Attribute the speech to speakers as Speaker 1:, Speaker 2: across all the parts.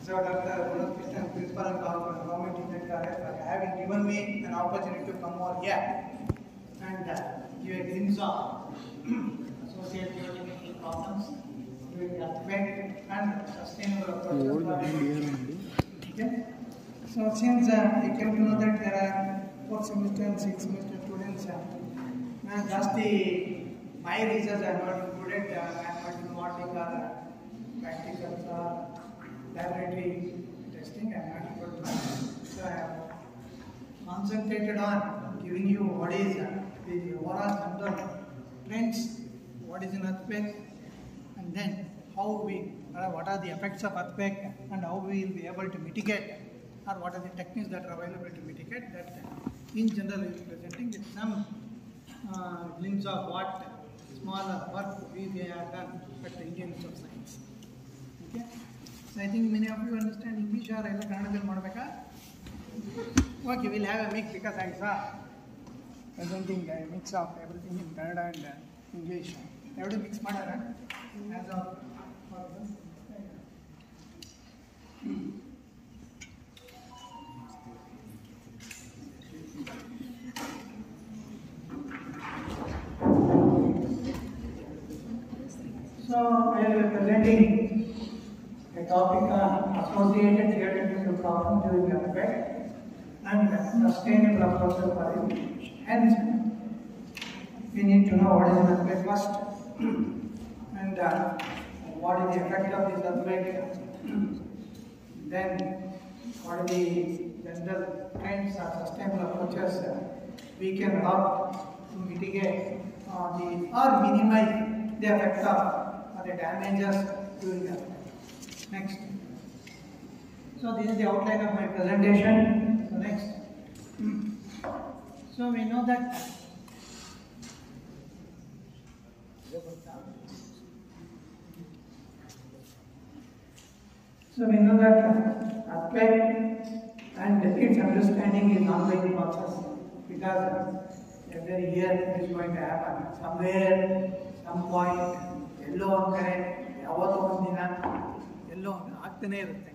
Speaker 1: So Dr. Manoj Krishnan, Principal and Government Director, for having given me an opportunity to come over here and give a glimpse of associated geotechnical problems with earthquake and sustainable approaches. Okay. So since you came to know that there are 4th semester and 6th semester students, just my research I have not included mathematical modeling or practicals or laboratory testing. I have not included that. So I have concentrated on giving you what is the overall general trends, what is an earthquake, and then how what are the effects of earthquake and how we will be able to mitigate, or what are the techniques that are available to mitigate that. In general, we will be presenting with some glimpse of what small work we have done at the Indian Institute of Science. Okay. So I think many of you understand English or Kannada madbeka. Okay, we'll have a mix because I saw presenting a mix of everything in Kannada and English. Everything mix madara as of So I will be presenting a topic on associated geotechnical problems during earthquake and sustainable approaches for it. Hence, we need to know what is an earthquake first and what is the effect of this earthquake. Then, what are the general trends or sustainable approaches we can adopt to mitigate or minimize the effect of the damages during the earthquake. Next. So this is the outline of my presentation. So next. So we know that earthquake and its understanding is ongoing process, because every year it is going to happen somewhere, some point. ಎಲ್ಲೋ ಒಂದು ಕಡೆ ಯಾವತ್ತೋ ಒಂದು ದಿನ ಎಲ್ಲೋ ಆಗ್ತಾನೆ ಇರುತ್ತೆ.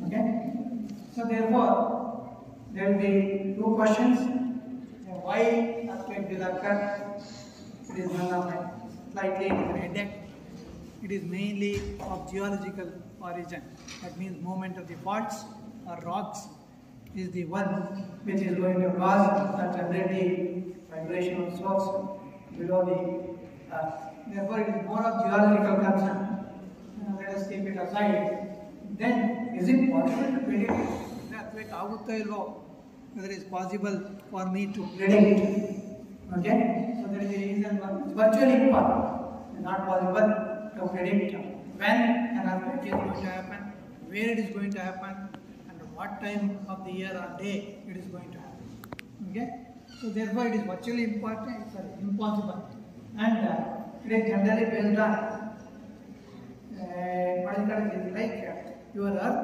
Speaker 1: Okay, so therefore there will be two questions. Why earthquake will occur? It is none of my slightly headache. It is mainly of geological origin. That means movement of the faults or rocks is the one which is going to cause a generating vibrational source below the earth. Therefore, it is more of geological concern. Let us keep it aside. Then, is it possible to predict the earthquake agutto illo? Whether it is possible for me to predict? Okay, so that is the reason why it's virtually impossible. It is not possible to predict when an earthquake is going to happen, where it is going to happen, and what time of the year or day it is going to happen. Okay. So therefore, it is virtually impossible, and it is generally based on what is called like your Earth.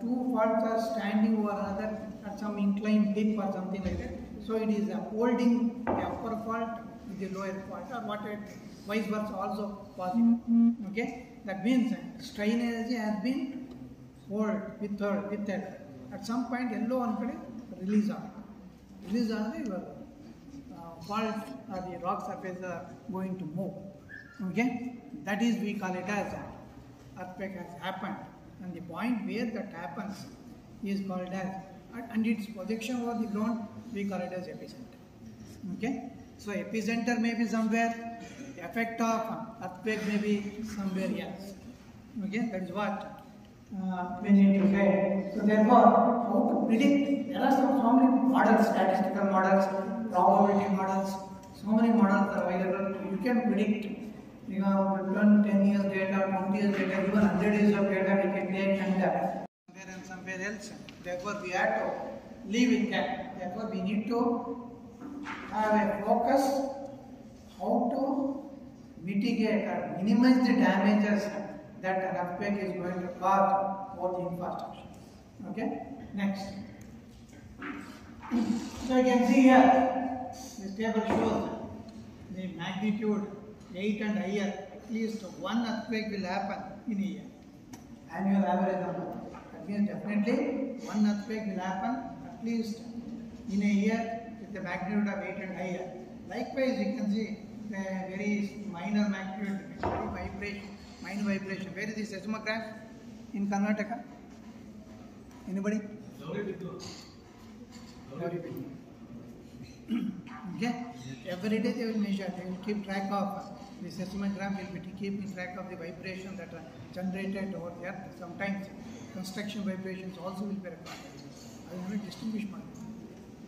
Speaker 1: Two faults are standing over another at some inclined dip or something like that. So it is holding the upper fault with the lower fault, or what vice versa also possible. Okay, that means strain energy has been held with at some point yellow on release on. Release on the fault or the rock surface are going to move. Okay, that is, we call it as earthquake has happened, and the point where that happens is called as, and its projection over the ground we call it as epicenter. Okay, so epicenter may be somewhere, the effect of earthquake may be somewhere else. Okay, that is what we need to say. So therefore, how to predict? There are so many models, statistical models, probability models, so many models are available. You can predict, 10 years data, 20 years data, even 100 years of data we can take and somewhere else. Therefore, we have to live in that. Therefore, we need to have a focus how to mitigate or minimize the damages that an earthquake is going to cause both infrastructure. Okay, next. So you can see here, this table shows the magnitude 8 and higher, at least one earthquake will happen in a year. Annual average number. That means definitely one earthquake will happen at least in a year with the magnitude of 8 and higher. Likewise, you can see the very minor magnitude, very vibration, minor vibration. Where is the seismograph in Karnataka? Anybody? Okay. Every day they will measure. They will keep track of the seismogram. Will be keeping track of the vibration that are generated over the earth. Sometimes construction vibrations also will be recorded. I will distinguish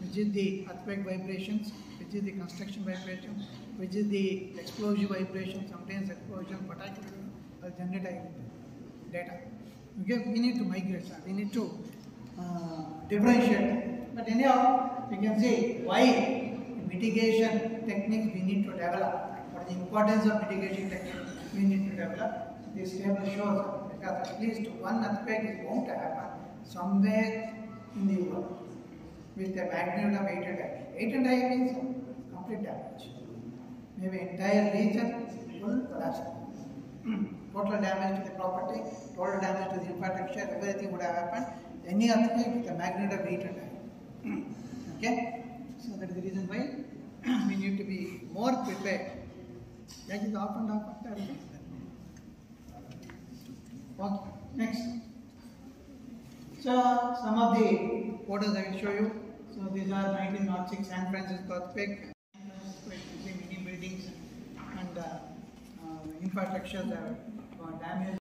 Speaker 1: which is the earthquake vibrations, which is the construction vibrations, which is the explosive vibration. Sometimes explosion, particularly generate data. Okay, we need to migrate. We need to differentiate. But anyhow, you can see why mitigation techniques we need to develop. What is the importance of mitigation techniques we need to develop? This table shows because at least one earthquake is bound to happen somewhere in the world with a magnitude of 8 and higher. 8 and higher means complete damage. Maybe entire region will collapse. Total damage to the property, total damage to the infrastructure, everything would have happened. Any earthquake with a magnitude of 8 and higher. Okay? So that is the reason why we need to be more prepared. That is off and off. Okay, next. So some of the photos I will show you. So these are 1906 San Francisco earthquake. Many buildings and infrastructure damaged.